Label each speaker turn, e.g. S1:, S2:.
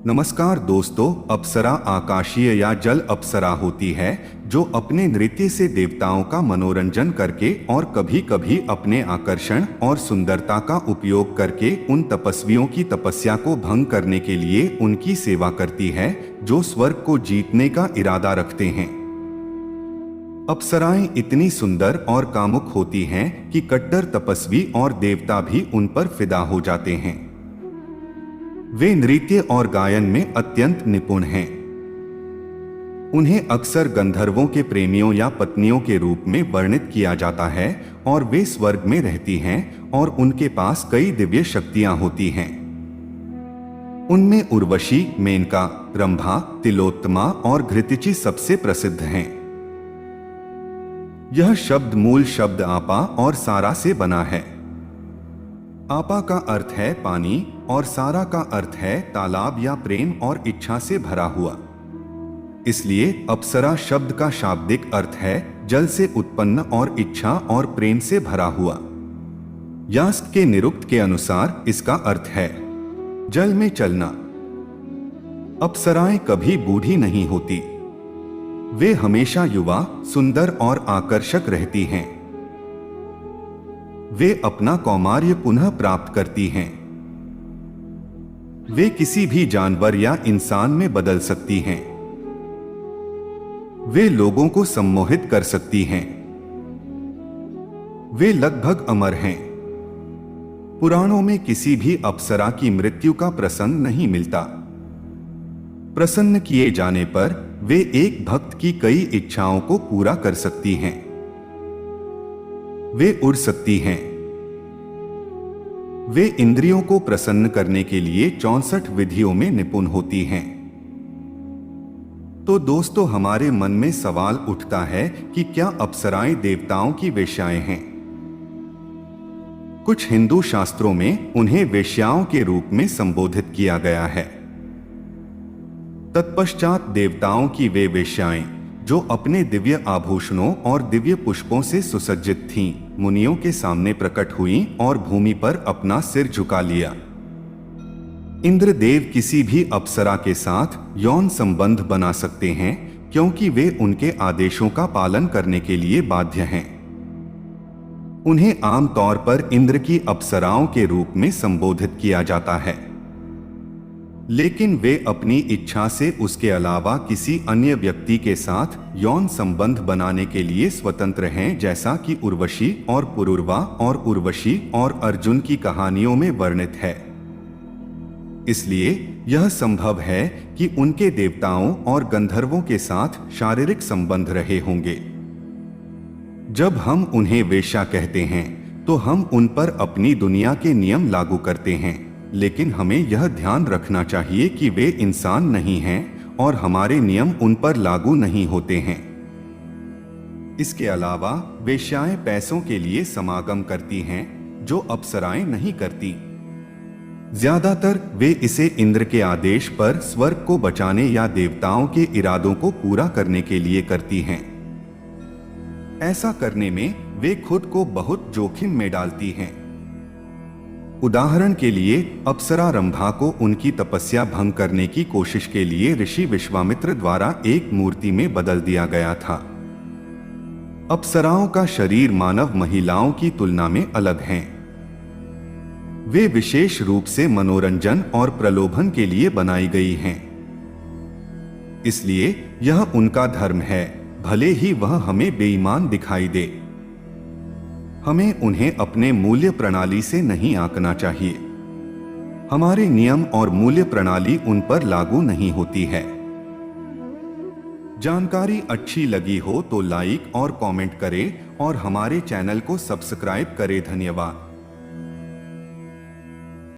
S1: नमस्कार दोस्तों, अप्सरा आकाशीय या जल अप्सरा होती है जो अपने नृत्य से देवताओं का मनोरंजन करके और कभी-कभी अपने आकर्षण और सुंदरता का उपयोग करके उन तपस्वियों की तपस्या को भंग करने के लिए उनकी सेवा करती है जो स्वर्ग को जीतने का इरादा रखते हैं। अप्सराएं इतनी सुंदर और कामुक होती हैं कि कट्टर तपस्वी और देवता भी उन पर फिदा हो जाते हैं। वे नृत्य और गायन में अत्यंत निपुण हैं। उन्हें अक्सर गंधर्वों के प्रेमियों या पत्नियों के रूप में वर्णित किया जाता है और वे स्वर्ग में रहती हैं और उनके पास कई दिव्य शक्तियां होती हैं। उनमें उर्वशी, मेनका, रंभा, तिलोत्तमा और घृतिचि सबसे प्रसिद्ध हैं। यह शब्द मूल शब्द आपा और सारा से बना है। आपा का अर्थ है पानी और सारा का अर्थ है तालाब या प्रेम और इच्छा से भरा हुआ। इसलिए अप्सरा शब्द का शाब्दिक अर्थ है जल से उत्पन्न और इच्छा और प्रेम से भरा हुआ। यास्क के निरुक्त के अनुसार इसका अर्थ है जल में चलना। अप्सराएं कभी बूढ़ी नहीं होती। वे हमेशा युवा, सुंदर और आकर्षक रहती हैं। वे अपना कौमार्य पुनः प्राप्त करती हैं। वे किसी भी जानवर या इंसान में बदल सकती हैं। वे लोगों को सम्मोहित कर सकती हैं। वे लगभग अमर हैं। पुराणों में किसी भी अप्सरा की मृत्यु का प्रसंग नहीं मिलता। प्रसन्न किए जाने पर वे एक भक्त की कई इच्छाओं को पूरा कर सकती हैं। वे उड़ सकती हैं। वे इंद्रियों को प्रसन्न करने के लिए 64 विधियों में निपुण होती हैं। तो दोस्तों, हमारे मन में सवाल उठता है कि क्या अप्सराएं देवताओं की वेश्याएं हैं? कुछ हिंदू शास्त्रों में उन्हें वेश्याओं के रूप में संबोधित किया गया है। तत्पश्चात देवताओं की वे वेश्याएं जो अपने दिव्य आभूषणों और दिव्य पुष्पों से सुसज्जित थीं, मुनियों के सामने प्रकट हुईं और भूमि पर अपना सिर झुका लिया। इंद्रदेव किसी भी अप्सरा के साथ यौन संबंध बना सकते हैं क्योंकि वे उनके आदेशों का पालन करने के लिए बाध्य हैं। उन्हें आमतौर पर इंद्र की अप्सराओं के रूप में संबोधित किया जाता है, लेकिन वे अपनी इच्छा से उसके अलावा किसी अन्य व्यक्ति के साथ यौन संबंध बनाने के लिए स्वतंत्र हैं, जैसा कि उर्वशी और पुरुरवा और उर्वशी और अर्जुन की कहानियों में वर्णित है। इसलिए यह संभव है कि उनके देवताओं और गंधर्वों के साथ शारीरिक संबंध रहे होंगे। जब हम उन्हें वेश्या कहते हैं तो हम उन पर अपनी दुनिया के नियम लागू करते हैं, लेकिन हमें यह ध्यान रखना चाहिए कि वे इंसान नहीं हैं और हमारे नियम उन पर लागू नहीं होते हैं। इसके अलावा वेश्याएं पैसों के लिए समागम करती हैं जो अप्सराएं नहीं करती। ज्यादातर वे इसे इंद्र के आदेश पर स्वर्ग को बचाने या देवताओं के इरादों को पूरा करने के लिए करती हैं। ऐसा करने में वे खुद को बहुत जोखिम में डालती हैं। उदाहरण के लिए अप्सरा रंभा को उनकी तपस्या भंग करने की कोशिश के लिए ऋषि विश्वामित्र द्वारा एक मूर्ति में बदल दिया गया था। अप्सराओं का शरीर मानव महिलाओं की तुलना में अलग हैं। वे विशेष रूप से मनोरंजन और प्रलोभन के लिए बनाई गई हैं। इसलिए यह उनका धर्म है, भले ही वह हमें बेईमान दिखाई दे। हमें उन्हें अपने मूल्य प्रणाली से नहीं आंकना चाहिए। हमारे नियम और मूल्य प्रणाली उन पर लागू नहीं होती है। जानकारी अच्छी लगी हो तो लाइक और कमेंट करें और हमारे चैनल को सब्सक्राइब करें। धन्यवाद।